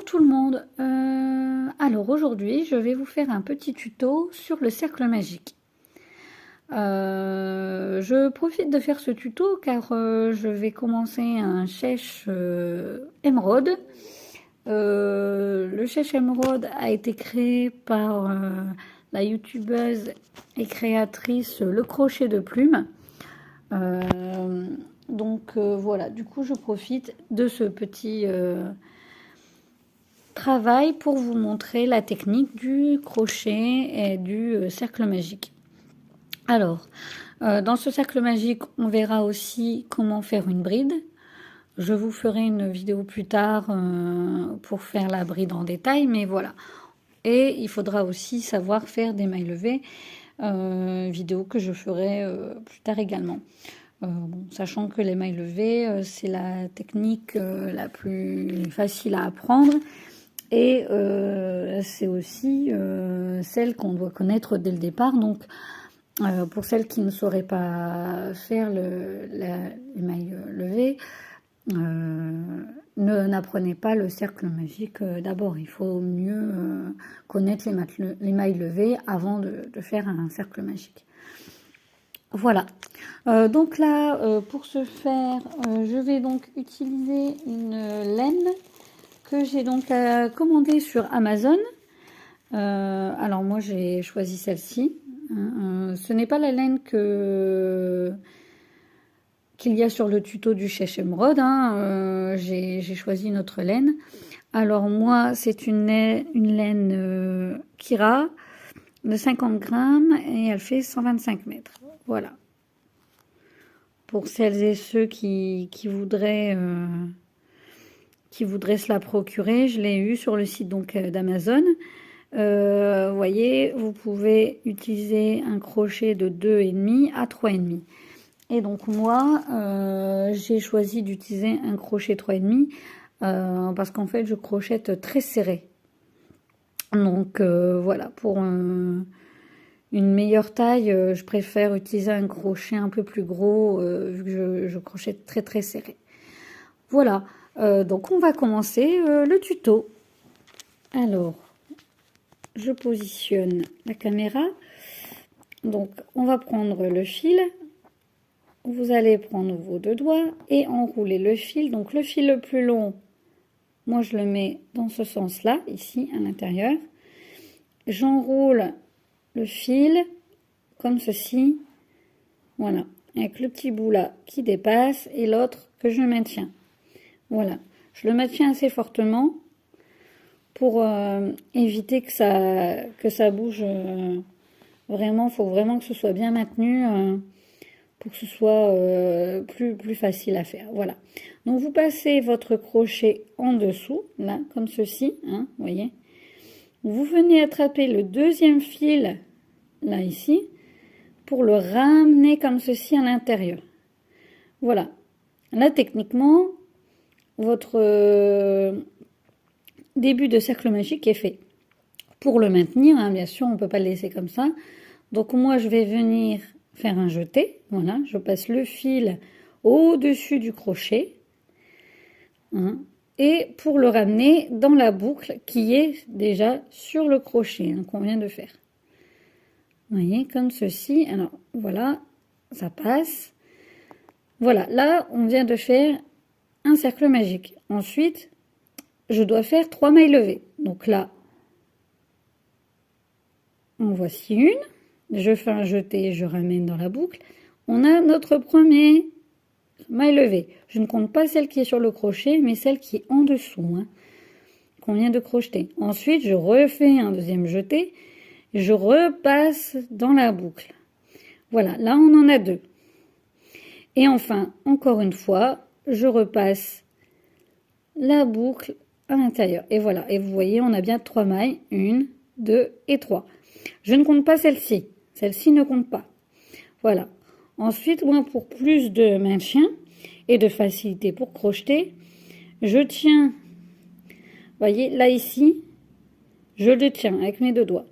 tout le monde, alors aujourd'hui je vais vous faire un petit tuto sur le cercle magique. Je profite de faire ce tuto car je vais commencer un chèche émeraude. Le chèche émeraude a été créé par la youtubeuse et créatrice Le Crochet de Plume. Voilà, du coup je profite de ce petit travail pour vous montrer la technique du crochet et du cercle magique. Alors, dans ce cercle magique, on verra aussi comment faire une bride. Je vous ferai une vidéo plus tard pour faire la bride en détail, mais voilà. Et il faudra aussi savoir faire des mailles levées, vidéo que je ferai plus tard également. Sachant que les mailles levées, c'est la technique la plus facile à apprendre. Et c'est aussi celle qu'on doit connaître dès le départ. Donc, pour celles qui ne sauraient pas faire les mailles levées, n'apprenez pas le cercle magique d'abord. Il faut mieux connaître les mailles levées avant de faire un cercle magique. Voilà. Donc là, pour ce faire, je vais donc utiliser une laine que j'ai donc commandée sur Amazon. Alors moi j'ai choisi celle-ci. Ce n'est pas la laine qu'il y a sur le tuto du chèche émeraude. J'ai choisi une autre laine. Alors moi c'est une laine Kira de 50 grammes et elle fait 125 mètres. Voilà. Pour celles et ceux qui voudraient se la procurer, je l'ai eu sur le site donc d'Amazon. Vous voyez, vous pouvez utiliser un crochet de 2,5 à 3,5. Et donc moi, j'ai choisi d'utiliser un crochet 3,5 parce qu'en fait, je crochette très serré. Donc voilà, pour une meilleure taille, je préfère utiliser un crochet un peu plus gros vu que je crochette très très serré. Voilà, donc on va commencer le tuto. Alors, je positionne la caméra. Donc, on va prendre le fil. Vous allez prendre vos deux doigts et enrouler le fil. Donc, le fil le plus long, moi, je le mets dans ce sens-là, ici, à l'intérieur. J'enroule le fil comme ceci. Voilà, avec le petit bout là qui dépasse et l'autre que je maintiens. Voilà, je le maintiens assez fortement pour éviter que ça bouge vraiment. Il faut vraiment que ce soit bien maintenu pour que ce soit plus facile à faire. Voilà. Donc vous passez votre crochet en dessous, là, comme ceci, hein, vous voyez. Vous venez attraper le deuxième fil, là, ici, pour le ramener comme ceci à l'intérieur. Voilà. Là, techniquement, votre début de cercle magique est fait. Pour le maintenir, hein, bien sûr, on ne peut pas le laisser comme ça. Donc moi, je vais venir faire un jeté. Voilà, je passe le fil au-dessus du crochet. Hein, et pour le ramener dans la boucle qui est déjà sur le crochet qu'on vient de faire. Vous voyez, comme ceci. Alors, voilà, ça passe. Voilà, là, on vient de faire un cercle magique. Ensuite, je dois faire 3 mailles levées. Donc là, en voici une. Je fais un jeté, je ramène dans la boucle. On a notre premier maille levée. Je ne compte pas celle qui est sur le crochet, mais celle qui est en dessous, hein, qu'on vient de crocheter. Ensuite, je refais un deuxième jeté. Je repasse dans la boucle. Voilà, là, on en a 2. Et enfin, encore une fois, je repasse la boucle à l'intérieur. Et voilà, et vous voyez, on a bien 3 mailles. 1, 2 et 3. Je ne compte pas celle-ci. Celle-ci ne compte pas. Voilà. Ensuite, moi, pour plus de maintien et de facilité pour crocheter, je tiens, vous voyez, là, ici, je le tiens avec mes deux doigts.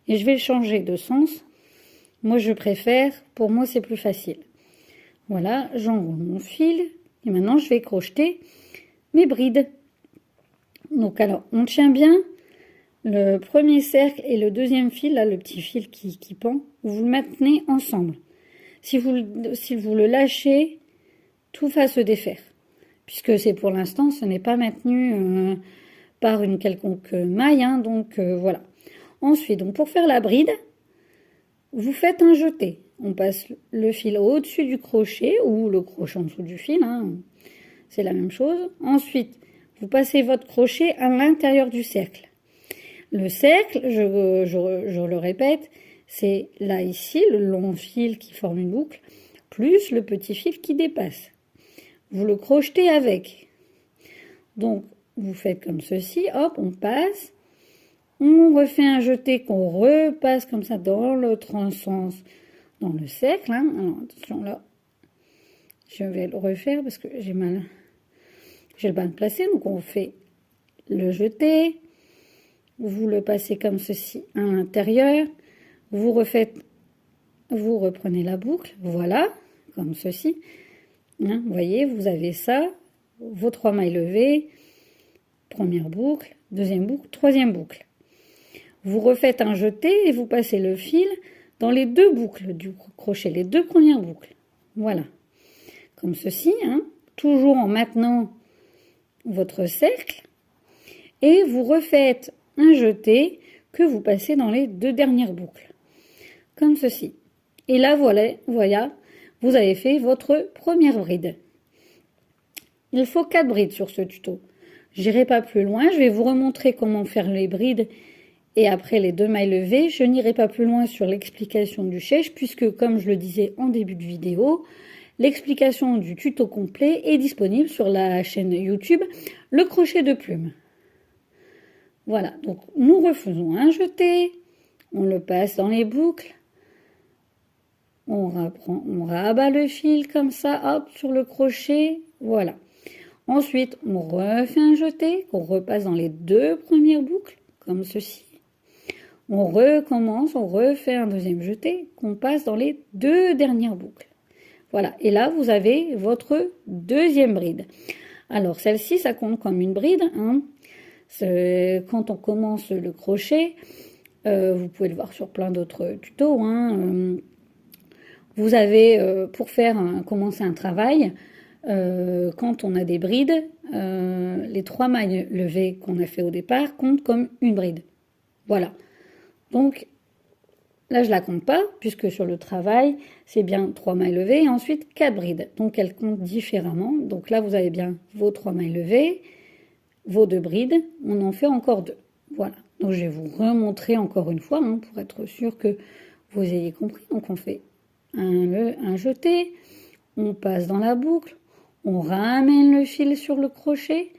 Et je vais changer de sens. Moi, je préfère, pour moi, c'est plus facile. Voilà, j'enroule mon fil. Et maintenant, je vais crocheter mes brides. Donc alors, on tient bien le premier cercle et le deuxième fil, là, le petit fil qui pend, vous le maintenez ensemble. Si vous le lâchez, tout va se défaire. Puisque c'est pour l'instant, ce n'est pas maintenu par une quelconque maille, hein, donc voilà. Ensuite, donc pour faire la bride, vous faites un jeté. On passe le fil au-dessus du crochet ou le crochet en dessous du fil, hein, c'est la même chose. Ensuite, vous passez votre crochet à l'intérieur du cercle. Le cercle, je le répète, c'est là ici, le long fil qui forme une boucle, plus le petit fil qui dépasse. Vous le crochetez avec. Donc, vous faites comme ceci, hop, on passe. On refait un jeté qu'on repasse comme ça dans l'autre sens, dans le cercle. Hein. Alors, attention, là, je vais le refaire parce que j'ai le mal placé. Donc, on fait le jeté. Vous le passez comme ceci à l'intérieur. Vous reprenez la boucle. Voilà, comme ceci. Hein, vous voyez, vous avez ça. Vos 3 mailles levées. Première boucle, deuxième boucle, troisième boucle. Vous refaites un jeté et vous passez le fil dans les 2 boucles du crochet, les 2 premières boucles. Voilà. Comme ceci, hein, toujours en maintenant votre cercle. Et vous refaites un jeté que vous passez dans les 2 dernières boucles. Comme ceci. Et là, voilà, vous avez fait votre première bride. Il faut 4 brides sur ce tuto. J'irai pas plus loin, je vais vous remontrer comment faire les brides et après les 2 mailles levées. Je n'irai pas plus loin sur l'explication du chèche puisque, comme je le disais en début de vidéo, l'explication du tuto complet est disponible sur la chaîne YouTube Le Crochet de Plume. Voilà, donc nous refaisons un jeté, on le passe dans les boucles, on rabat le fil comme ça, hop, sur le crochet, voilà. Ensuite, on refait un jeté, qu'on repasse dans les 2 premières boucles, comme ceci. On recommence, on refait un deuxième jeté, qu'on passe dans les 2 dernières boucles. Voilà, et là, vous avez votre deuxième bride. Alors, celle-ci, ça compte comme une bride, hein. Quand on commence le crochet, vous pouvez le voir sur plein d'autres tutos, hein, vous avez, pour commencer un travail, quand on a des brides, les 3 mailles levées qu'on a fait au départ comptent comme une bride. Voilà. Donc, là, je la compte pas, puisque sur le travail, c'est bien 3 mailles levées et ensuite 4 brides. Donc, elles comptent différemment. Donc là, vous avez bien vos 3 mailles levées, vos 2 brides, on en fait encore 2. Voilà. Donc, je vais vous remontrer encore une fois, hein, pour être sûr que vous ayez compris. Donc, on fait un jeté, on passe dans la boucle, on ramène le fil sur le crochet,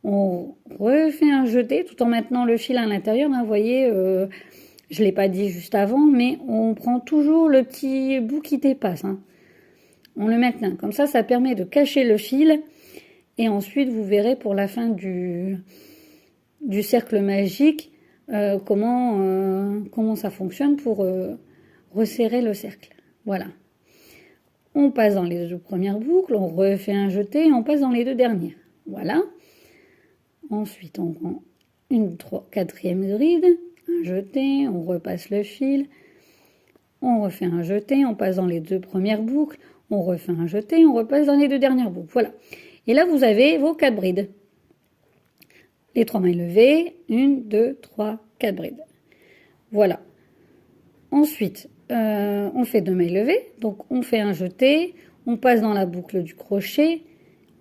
on refait un jeté tout en maintenant le fil à l'intérieur. Vous voyez, je ne l'ai pas dit juste avant, mais on prend toujours le petit bout qui dépasse. Hein. On le maintient. Comme ça, ça permet de cacher le fil. Et ensuite, vous verrez pour la fin du cercle magique comment ça fonctionne pour resserrer le cercle. Voilà. On passe dans les 2 premières boucles, on refait un jeté et on passe dans les 2 dernières. Voilà. Ensuite, on prend une 4e bride, un jeté, on repasse le fil, on refait un jeté, on passe dans les 2 premières boucles, on refait un jeté, on repasse dans les 2 dernières boucles. Voilà. Et là, vous avez vos 4 brides. Les 3 mailles levées, 1, 2, 3, 4 brides. Voilà. Ensuite, on fait 2 mailles levées, donc on fait un jeté, on passe dans la boucle du crochet,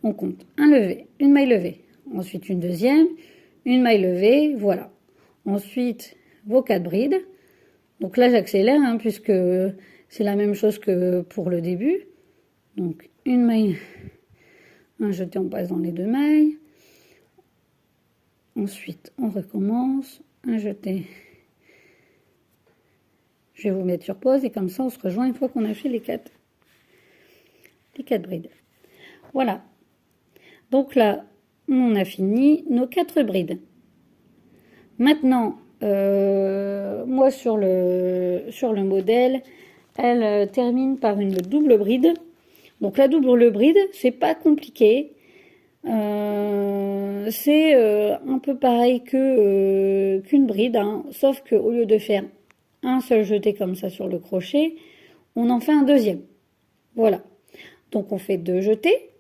on compte un levé, une maille levée, ensuite une deuxième, une maille levée, voilà. Ensuite, vos 4 brides. Donc là, j'accélère, hein, puisque c'est la même chose que pour le début. Donc, une maille, un jeté, on passe dans les 2 mailles. Ensuite, on recommence, un jeté. Je vais vous mettre sur pause et comme ça, on se rejoint une fois qu'on a fait les 4 brides. Voilà. Donc là, on a fini nos 4 brides. Maintenant, moi sur le modèle, elle termine par une double bride. Donc la double bride, c'est pas compliqué. C'est un peu pareil qu'une bride, hein, sauf qu'au lieu de faire un seul jeté comme ça sur le crochet, on en fait un deuxième. Voilà. Donc on fait 2 jetés,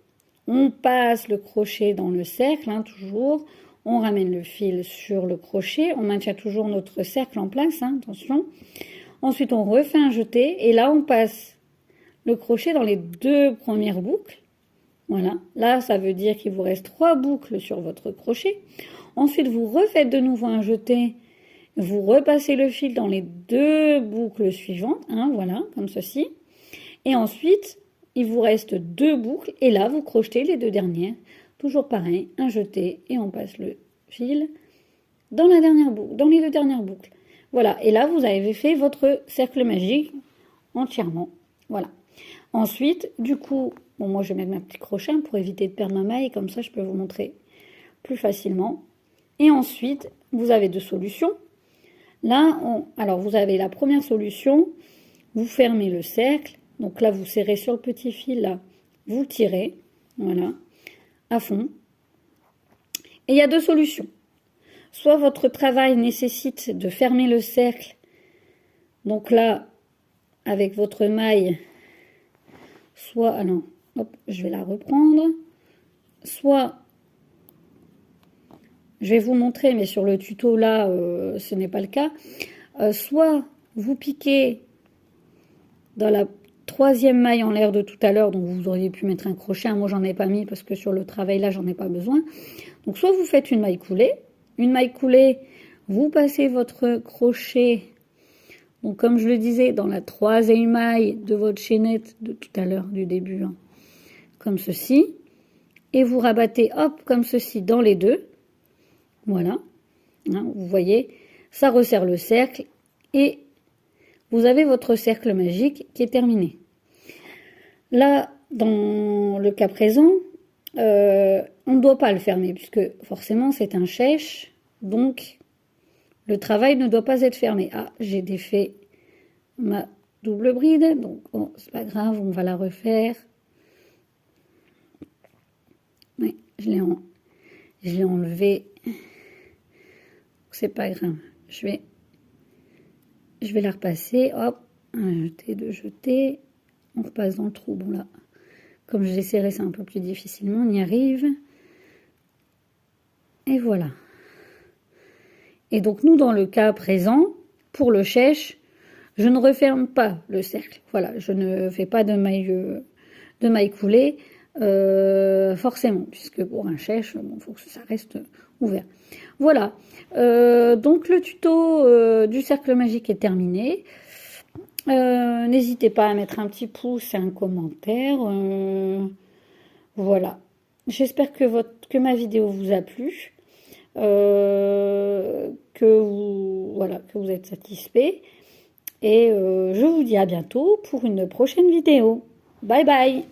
on passe le crochet dans le cercle, hein, toujours, on ramène le fil sur le crochet, on maintient toujours notre cercle en place, hein, attention. Ensuite on refait un jeté, et là on passe le crochet dans les 2 premières boucles. Voilà, là ça veut dire qu'il vous reste 3 boucles sur votre crochet. Ensuite vous refaites de nouveau un jeté, vous repassez le fil dans les 2 boucles suivantes, hein, voilà, comme ceci. Et ensuite, il vous reste 2 boucles, et là vous crochetez les 2 dernières. Toujours pareil, un jeté, et on passe le fil dans la dernière boucle, dans les 2 dernières boucles. Voilà, et là vous avez fait votre cercle magique entièrement. Voilà. Ensuite, du coup, bon, moi je vais mettre ma petite crochet pour éviter de perdre ma maille, comme ça je peux vous montrer plus facilement. Et ensuite, vous avez 2 solutions. Là, alors vous avez la première solution, vous fermez le cercle, donc là vous serrez sur le petit fil, là, vous tirez, voilà, à fond. Et il y a 2 solutions. Soit votre travail nécessite de fermer le cercle, donc là, avec votre maille, soit, alors, hop, je vais la reprendre, soit, je vais vous montrer, mais sur le tuto là, ce n'est pas le cas, soit vous piquez dans la 3e maille en l'air de tout à l'heure, donc vous auriez pu mettre un crochet, moi j'en ai pas mis parce que sur le travail là, j'en ai pas besoin. Donc soit vous faites une maille coulée, vous passez votre crochet, donc comme je le disais, dans la 3e maille de votre chaînette de tout à l'heure, du début, hein, comme ceci, et vous rabattez, hop, comme ceci, dans les 2, voilà, hein, vous voyez, ça resserre le cercle, et vous avez votre cercle magique qui est terminé. Là, dans le cas présent, on ne doit pas le fermer, puisque forcément c'est un chèche, donc le travail ne doit pas être fermé. Ah, j'ai défait ma double bride, donc bon, c'est pas grave, on va la refaire. Oui, je l'ai enlevé. C'est pas grave. Je vais la repasser. Hop, un jeté, 2 jetés. On repasse dans le trou. Bon là, comme je l'ai serré, c'est un peu plus difficilement. On y arrive. Et voilà. Et donc nous, dans le cas présent, pour le chèche, je ne referme pas le cercle. Voilà, je ne fais pas de maille coulée, forcément, puisque pour un chèche, bon, faut que ça reste ouvert. Voilà, donc le tuto du cercle magique est terminé. N'hésitez pas à mettre un petit pouce et un commentaire. Voilà, j'espère que ma vidéo vous a plu, que vous êtes satisfait. Et je vous dis à bientôt pour une prochaine vidéo. Bye bye!